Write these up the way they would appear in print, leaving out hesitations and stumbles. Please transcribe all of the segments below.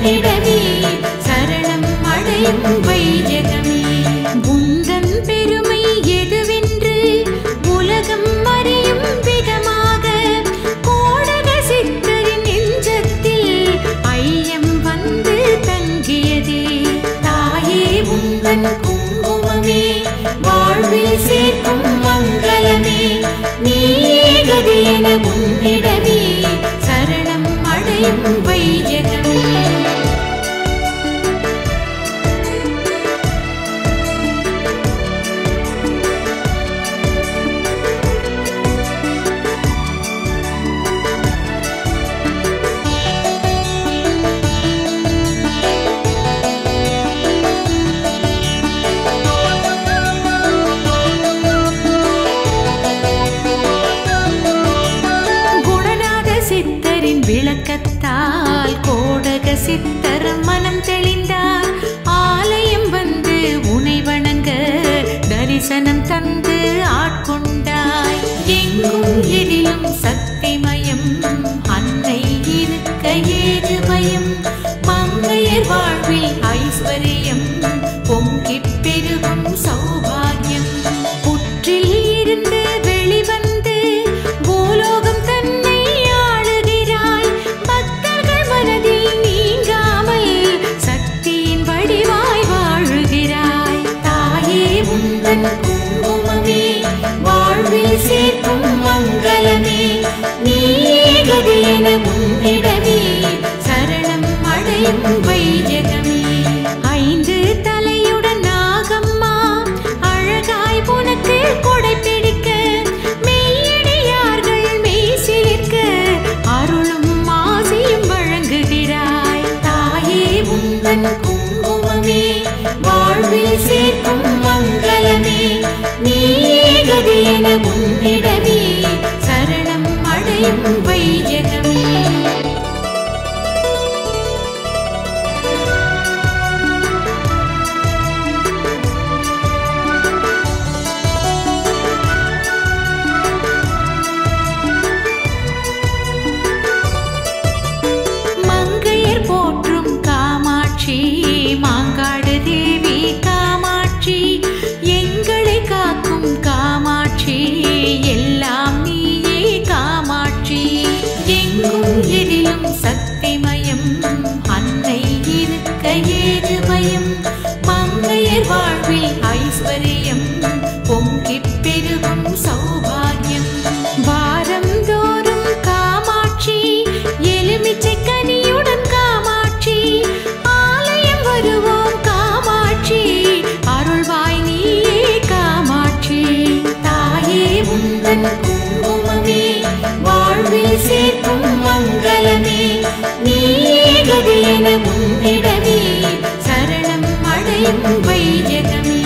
உன்னிடமே சரணம் அடையும் வையகமே. உந்தன் பெருமை எதுவென்று உலகம் அறியும் விதமாக கோடக சித்தரின் நெஞ்சத்தில் ஐயம் வந்து தங்கியதே. தாயே உந்தன் குங்குமமே வாழ்வில் சேர்க்கும் மங்களமே. நீயே கதியென உன்னிடமே சரணம் அடையும் வையகமே. விளக்கத்தால் கோடக சித்தர் மனம் தெளிந்தார். ஆலயம் வந்து உனை வணங்க தரிசனம் தந்து ஆட்கொண்டாய். எங்கும் எதிலும் சக்திமயம் அன்னை இருக்க ஏது பயம். மங்கையர் வாழ்வில் ஐஸ்வர்யம் பொங்கிப் பெருகும் சௌபாகியம். புற்றில் இருந்து வெளிவந்து பூலோகம் தன்னை ஆளுகிறாய். பக்தர்கள் மனதில் நீங்காமல் சக்தியின் வடிவாய் வாழுகிறாய். தாயே உந்தன் குங்குமமே வாழ்வில் சேர்க்கும் மங்களமே. நீயே கதியென உன்னிடமே சரணம் அடையும் வையகமே. ஐந்து தலையுடன் நாகம்மா அழகாய் உனக்கு கொடை பிடிக்க மெய்யடியார்கள் மெய் சிலிர்க்க அருளும் ஆசியும் வழங்குகிறாய். தாயே உந்தன் குங்குமமே வாழ்வில் சேர்க்கும் மங்களமே. நீயே கதியென உன்னிடமே சரணம் அடையும் வையகமே. மாங்காடு தேவி காமாட்சி எங்களை காக்கும் காமாட்சி எல்லாம் நீயே காமாட்சி. எங்கும் எதிலும் சக்திமயம் அன்னை இருக்க ஏது பயம். மங்கையர் வாழ்வில் ஐஸ்வர்யம் பொங்கிப் பெருகும் சௌபாகியம். வாரம் தோறும் காமாட்சி எலுமிச்சை கனியுடன் காமாட்சி வருவோம் காமாட்சி அருள்வாய் நீயே காமாட்சி. தாயே உந்தன் குங்குமமே வாழ்வில் சேர்க்கும் மங்களமே. நீயே கதியென உன்னிடமே சரணம் அடையும் வையகமே.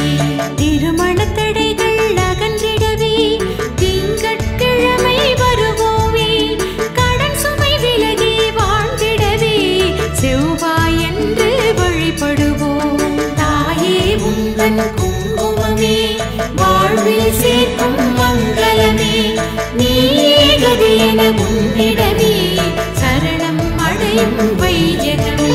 திருமண தடைகள் அகன்றிடவே திங்கட்கிழமை வருவோமே. கடன் சுமை விலகி வாழ்ந்திடவே செவ்வாய் என்று வழிபடுவோம். தாயே உந்தன் குங்குமமே வாழ்வில் சேர்க்கும் மங்களமே. நீயே கதியென உன்னிடமே சரணம் அடையும் வையகமே.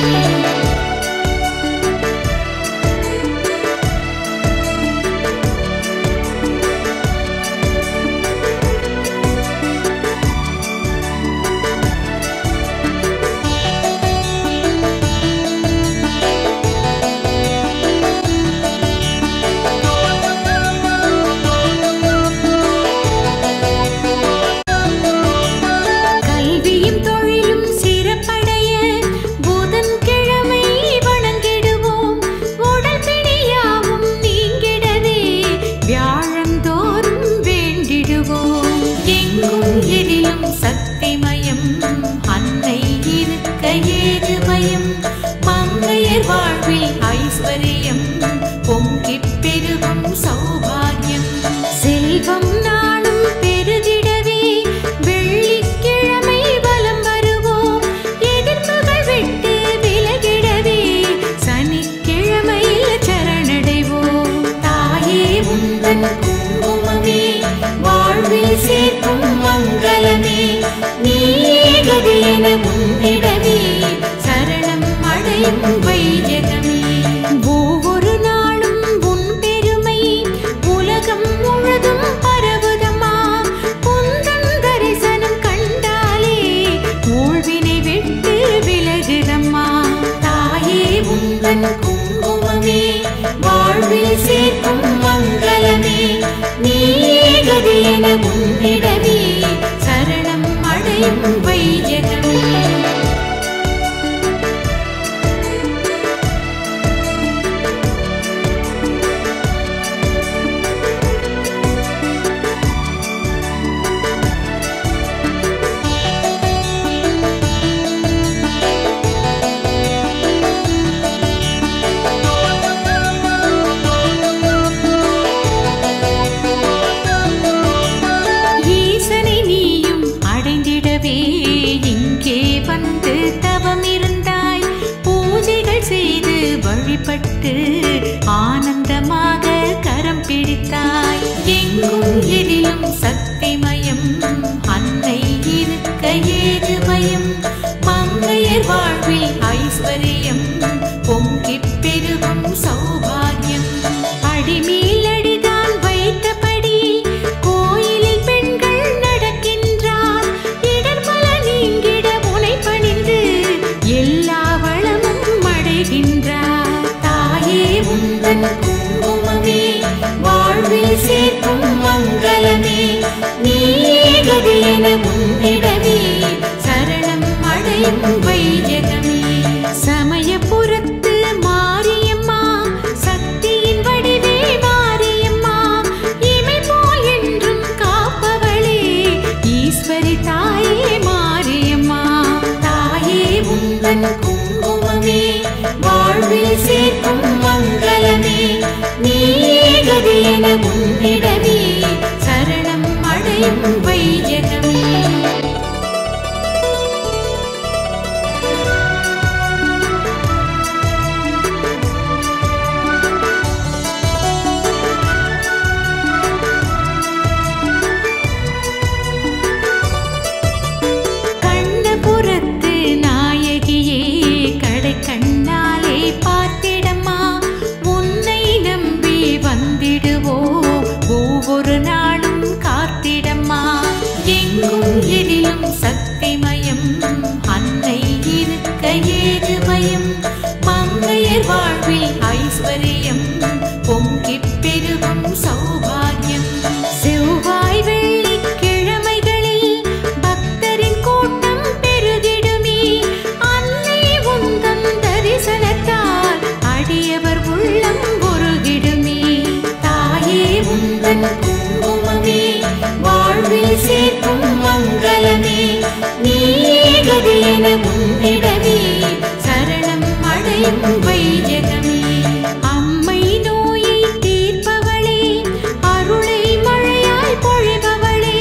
வையகமே. ஒவ்வொரு நாளும் உன் பெருமை உலகம் முழுதும் பரவுதம்மா. உந்தன் தரிசனம் கண்டாலே ஊழ்வினை விட்டு விலகுதம்மா. தாயே உந்தன் குங்குமமே வாழ்வில் சேர்க்கும் மங்களமே. நீயே கதி என உன்னிடமே சரணம் அடையும் வையகமே. இங்கே வந்து தவம் இருந்தாய். பூஜைகள் செய்து வழிபட்டு ஆனந்தமாக கரம் பிடித்தாய். எங்கும் எதிலும் சக்திமயம் அன்னை இருக்க ஏது பயம். மங்கையர் வாழ்வில் ஐஸ்வர்யம் பொங்கிப் பெருகும் சௌபாகியம். அடிமேல் அடிதான் வைத்தபடி கோயிலில் பெண்கள் நடக்கின்றார். இடர்பல நீங்கிட முனை பணிந்து எல்லா வளமும் அடைகின்றார். தாயே உந்தன் குங்குமமே வாழ்வில் சேர்க்கும் மங்களமே. நீயே கதி என உன்னிடமே சரணம் அடையும் வையகமே. சமயபுரத்து மாரியம்மா சக்தியின் வடிவே மாரியம்மா. இமை போல் என்றும் காப்பவளே ஈஸ்வரி தாயே மாரியம்மா. தாயே உந்தன் குங்குமமே வாழ்வில் சேர்க்கும் மங்களமே. நீயே கதி என உன்னிடமே சரணம் அடையும் வையகமே. கண்ணபுரத்து நாயகியே கடை கண்ணாலே பார்த்திடம்மா. உன்னை நம்பி வந்திடுவோ ஒவ்வொரு நாளும் காத்திடம்மா. எங்கும் எதிலும் சக்திமயம் அன்னை இருக்க ஏது பயம். மங்கையர் வாழ்வில் ஐஸ்வர்யம் பொங்கிப் பெருகும் சௌபாகியம். செவ்வாய் வெள்ளி கிழமைகளில் பக்தரின் கூட்டம் பெருகிடுமே. அன்னை உந்தன் தரிசனத்தால் அடியவர் உள்ளம் உருகிடுமே. தாயே உந்தன் குங்குமமே வாழ்வில் சேர்க்கும் மங்களமே. நீயே கதி என உன்னிடமே சரணம் அடையும் வையகமே. அம்மை நோயை தீர்ப்பவளே அருளை மழையாய் பொழிபவளே.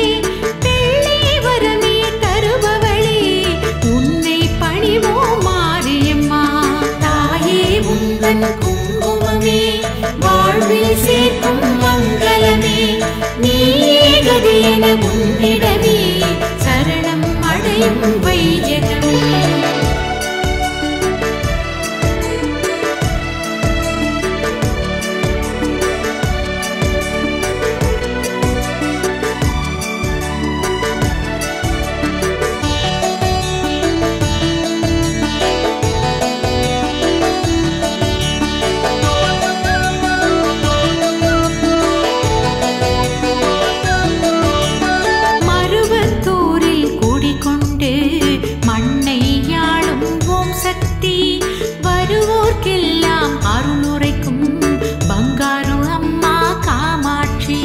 பிள்ளை வரமே தருபவளே உன்னை பணிவோ மாரியம்மா. தாயே உந்தன் குங்குமமே வாழ்வில் சேர்க்கும் மங்களமே. நீயே கதி என உன்னிடமே சரணம் அடையும் வையகமே. மருவத்தூரில் குடிகொண்டு மண்ணை யாழும் ஓம் சக்தி. வருவோர்க்கெல்லாம் அருளுரைக்கும் பங்காரு அம்மா காமாட்சி.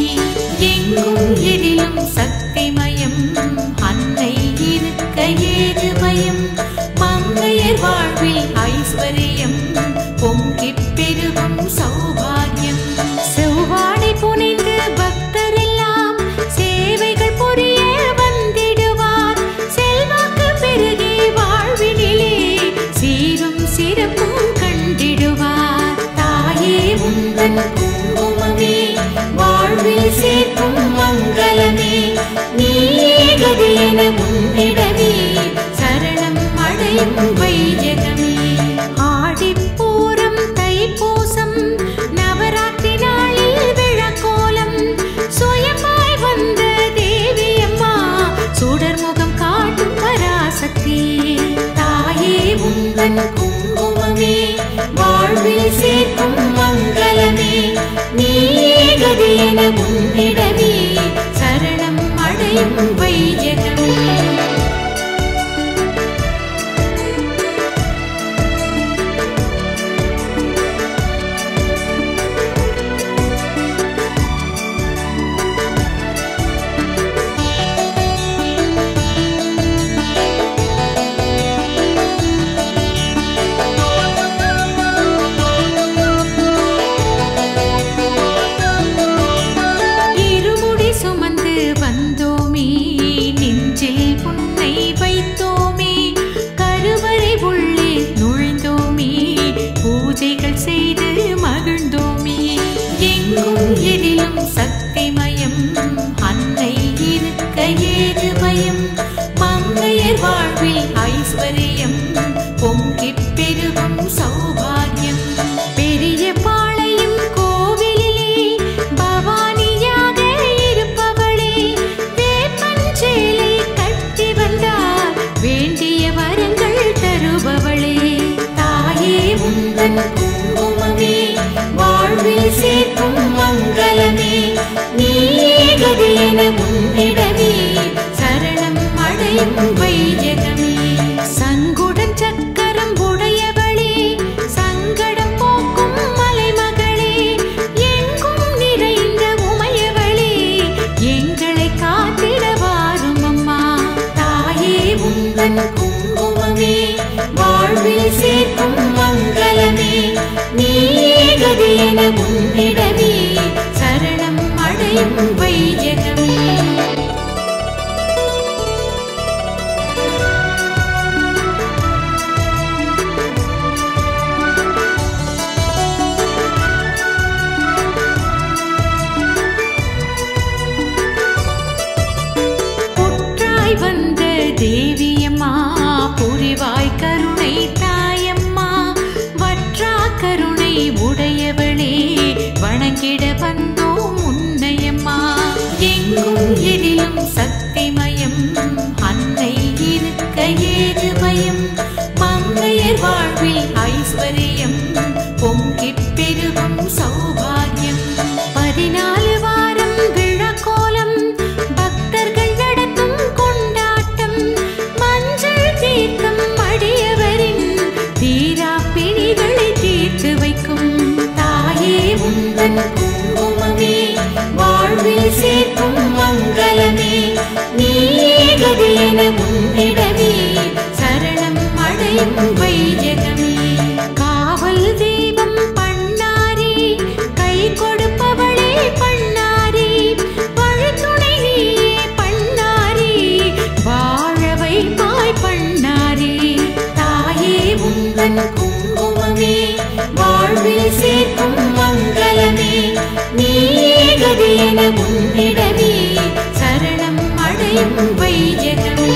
எங்கும் எதிலும் சக்திமயம் அன்னை இருக்க ஏது பயம். மங்கையர் வாழ்வில் ஐஸ்வர்யம் பொங்கிப் பெருகும் சௌபாகியம். செவ்வாடை புனைந்து பக்தரெல்லாம் சேவைகள் புரிய வந்திடுவார். செல்வாக்கு பெருகி வாழ்வினிலே சீரும் சிறப்பும் கண்டிடுவார். தாயே உந்தன் குங்குமமே வாழ்வில் சேர்க்கும் மங்களமே. நீயே கதி என உன்னிடமே சரணம் அடையும் வையகமே. ஆடி பெருகும் சௌபாகியம். பெரிய பாளையம் கோவிலிலே பவானியாக இருப்பவளே, வேப்பஞ்சேலை கட்டி வந்தால் வேண்டிய வரங்கள் தருபவளே. தாயே உந்தன் குங்குமமே வாழ்வில் சேர்க்கும் மங்களமே, நீயே கதியென உன்னிடமே சரணம் அடையும் வையகமே. சங்குடன் சக்கரம் உடையவளே, சங்கடம் போக்கும் மலைமகளே, எங்கும் நிறைந்த உமையவளே, எங்களை காத்திட வாரும் அம்மா. தாயே உந்தன் குங்குமமே வாழ்வில் சேர்க்கும் மங்களமே, நீயே கதியென உன்னிடமே சரணம் அடையும் வையகமே. புற்றாய் வந்த தேவியம்மா, புரிவாய் கருணை தாயம்மா, வற்றா கருணை உடையவளே, வணங்கிட வந்தோம் உன்னையம்மா. எங்கும் எதிலும் சக்திமயம், அன்னை இருக்க ஏது பயம். மங்கையர் வாழ்வில் ஐஸ்வர்யம், பொங்கிப் பெருகும் சௌபாகியம். 14 வாரம் விழாக்கோலம், பக்தர்கள் நடத்தும் கொண்டாட்டம். மஞ்சள் தீர்த்தம் அடியவரின் தீரா பிணிகளை தீர்த்து வைக்கும். தாயே உந்தன் குங்குமமே வாழ்வில் சேர்க்கும் மங்களமே, நீயே கதியென உன்னிடமே சரணம் அடையும் வையகமே. காவல் தெய்வம் பண்ணாரி, கை கொடுப்பவளே பண்ணாரி, வழித்துணை நீயே பண்ணாரி, வாழ வைப்பாய் பண்ணாரி. தாயே உந்தன் குங்குமமே வாழ்வில் சேர்க்கும் மங்களமே, நீயே கதியென உன்னிடமே சரணம் அடையும் வையகமே.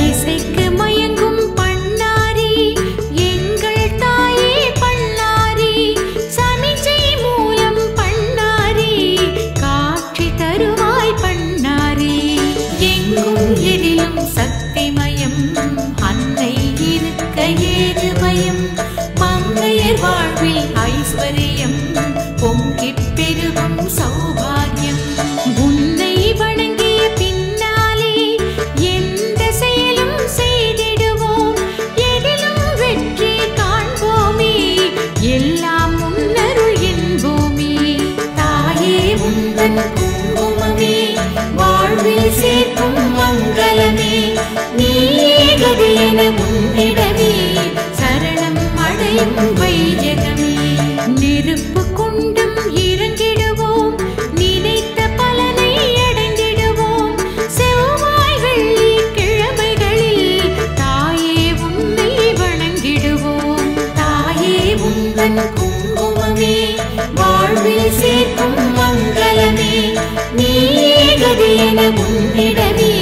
இசைக்கு மயங்கும் பண்ணாரி, எங்கள் தாயே பண்ணாரி, சமிஞ்சை மூலம் பண்ணாரி, காட்சி தருவாய் பண்ணாரி. எங்கும் எதிலும் சக்திமயம், அன்னை இருக்க ஏது பயம். மங்கையர் வாழ்வில் ஐஸ்வர்யம், பொங்கிப் பெருகும் சௌபாகியம். உன்னை வணங்கிய பின்னாலே எந்த செயலும் செய்திடுவோம், எதிலும் வெற்றி காண்போமே, எல்லாம் முன்னருள் என்போமே. தாயே உந்தன் குங்குமமே வாழ்வில் சேர்க்கும் மங்களமே, நீயே கதியென உன்னிடமே சரணம் அடையும் வையகமே. நெருப்பு கொண்டும் இறங்கிடுவோம், நினைத்த பலனை அடைந்திடுவோம். செவ்வாய் வெள்ளி கிழமைகளில் தாயே உன்னை வணங்கிடுவோம். தாயே உந்தன் குங்குமமே வாழ்வில் சேர்க்கும் மங்களமே, நீயே கதியென உன்னிடமே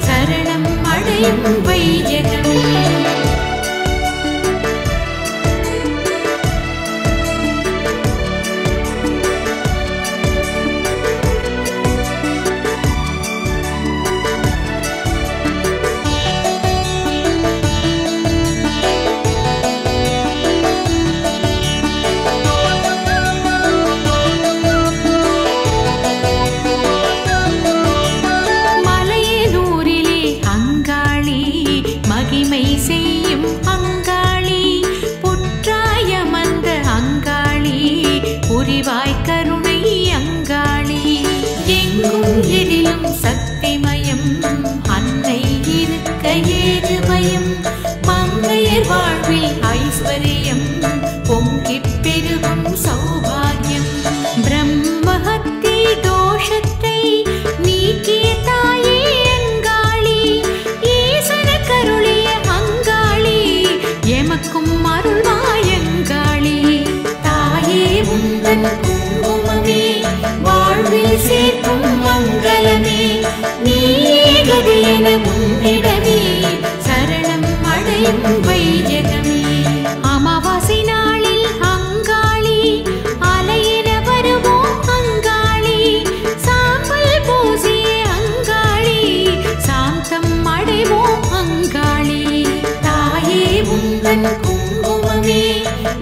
சரணம் அடையும் வையகமே. உந்தன் குங்குமமே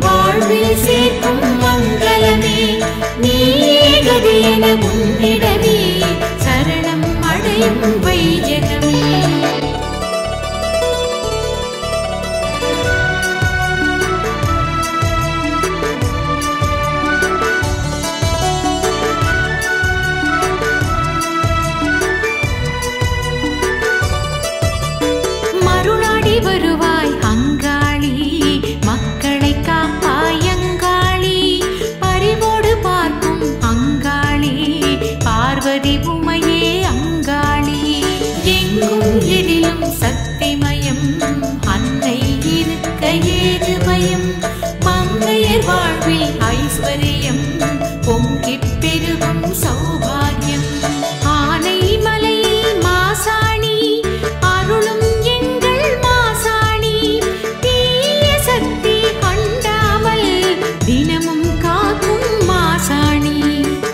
வாழ்வில் சேர்க்கும் மங்களமே நீயே கதி என உன்னிடமே சரணம் அடையும் வையகமே வருவாய் அங்காளி மக்களை காப்பாய் அங்காளி பரிவோடு பார்க்கும் அங்காளி பார்வதி உமையே அங்காளி எங்கும் எதிலும் சக்திமயம் அன்னை இருக்க ஏது பயம் மங்கையர் வாழ்வில் ஐஸ்வர்யம் பொங்கிப் பெருகும் சௌபாகியம் ஆனை மலையில் மாசாணி அருளும் தினமும் காக்கும் மாசாணி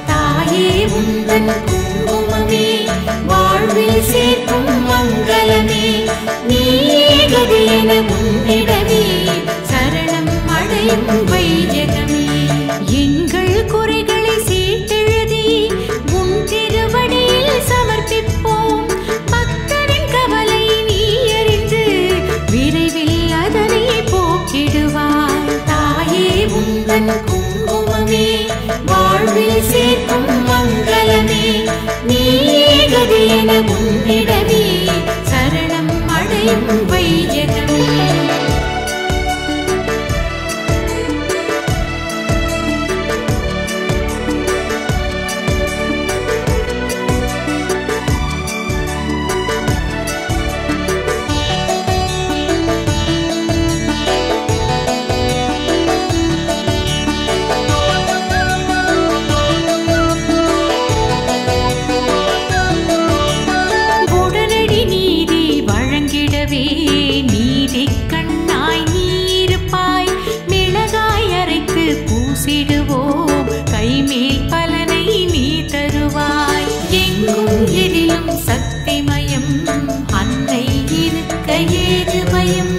தாயே உந்தன் குங்குமமே வாழ்வில் சேர்க்கும் மங்களமே நீயே கதி என உன்னிடமே சரணம் அடையும் வையகமே எங்கள் குறைகளை சீட்டெழுதி உன் திருவடியில் சமர்ப்பிப்போம் பக்தரின் கவலை நீ அறிந்து விரைவில் அதனை போக்கிடுவாய் தாயே உந்தன் குங்குமமே வாழ்வில் சேர்க்கும் மங்களமே நீயே கதி என உன்னிடமே சரணம் அடையும் வையகமே நீதி கண்ணாய் நீருப்பாய் மிளகாய் அரைத்து பூசிடுவோம் கைமேல் பலனை நீ தருவாய் எங்கும் எதிலும் சக்திமயம் அன்னை இருக்க ஏது பயம்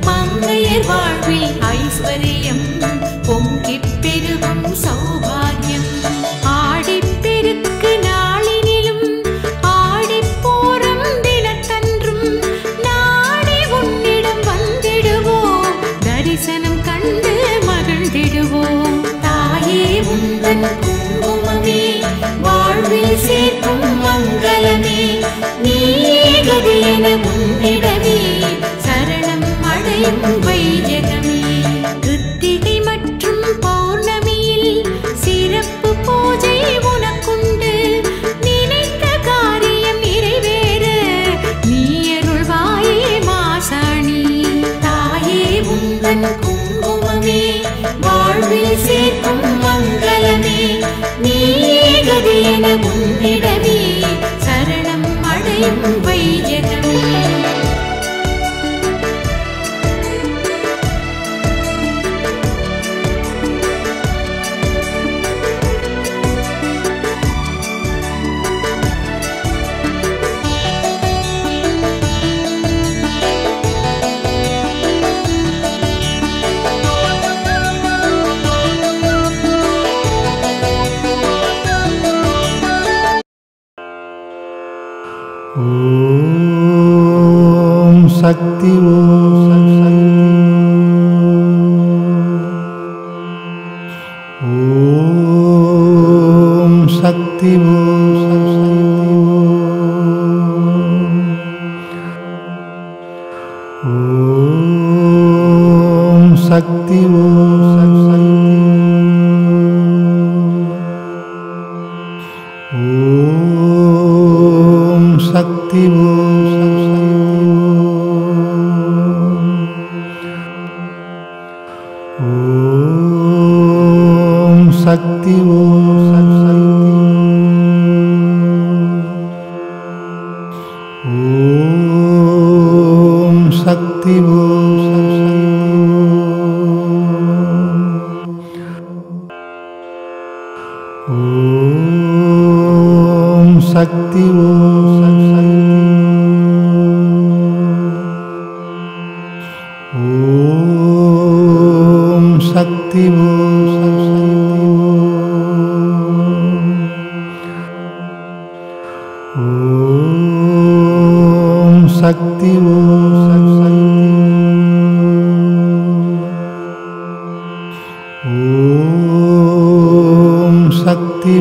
மங்கையர் வாழ்வில் ஐஸ்வர்யம் பொங்கிப் பெருகும் சௌபாகியம் ஆடிப்பெருக்கு நாளினிலும் ஆடிப்போரம் தினத்தன்றும் தரிசனம் கண்டு மகிழ்ந்திடுவோம் தாயே உந்தன் குங்குமமே வாழ்வில் சேர்க்கும் மங்களமே நீயே கதி என உன்னிடமே சரணம் அடையும் வையகமே கிருத்திகை மற்றும் பௌர்ணமியில் சிறப்பு பூஜை உனக்குண்டு நினைத்த காரியம் நிறைவேற நீ அருள்வாயே மாசாணி தாயே உந்தன் குங்குமமே வாழ்வில் சேர்க்கும் மங்களமே நீயே கதி என உன்னிடமே சரணம் அடையும் வையகமே ஓம் சக்தி ஓம் சக்தி ஓம் சக்தி ஓம் சக்தி ஓம் சக்தி ஓம் சக்தி ஓம் சக்தி ஓம் ஓம் சக்தி ஓம் சக்தி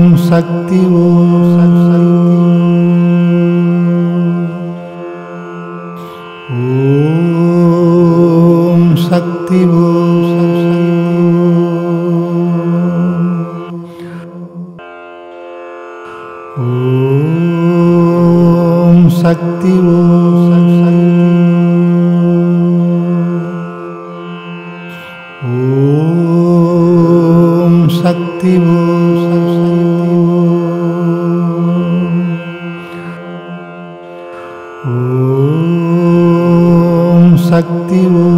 ஓம் சக்தி ஓம் சக்தி ஓம் சக்தி ஓம் சக்தி ஓம் சக்தி ஓம் சக்தி ஓம்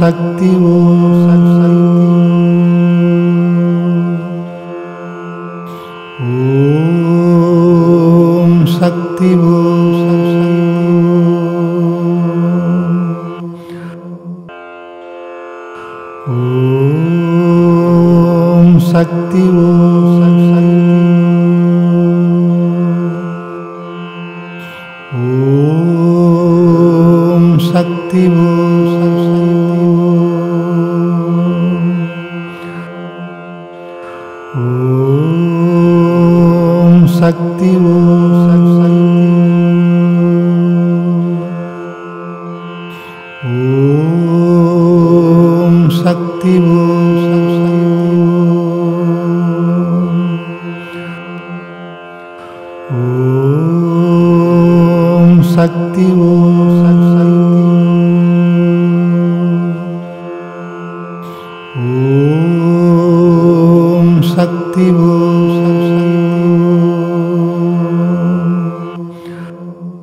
சக்தி ஓம் சக்தி ஓம் சக்தி ஓம் சக்தி ஓம் சக்தி ஓம் சக்தி ஓம் சக்தி ஓம் சக்தி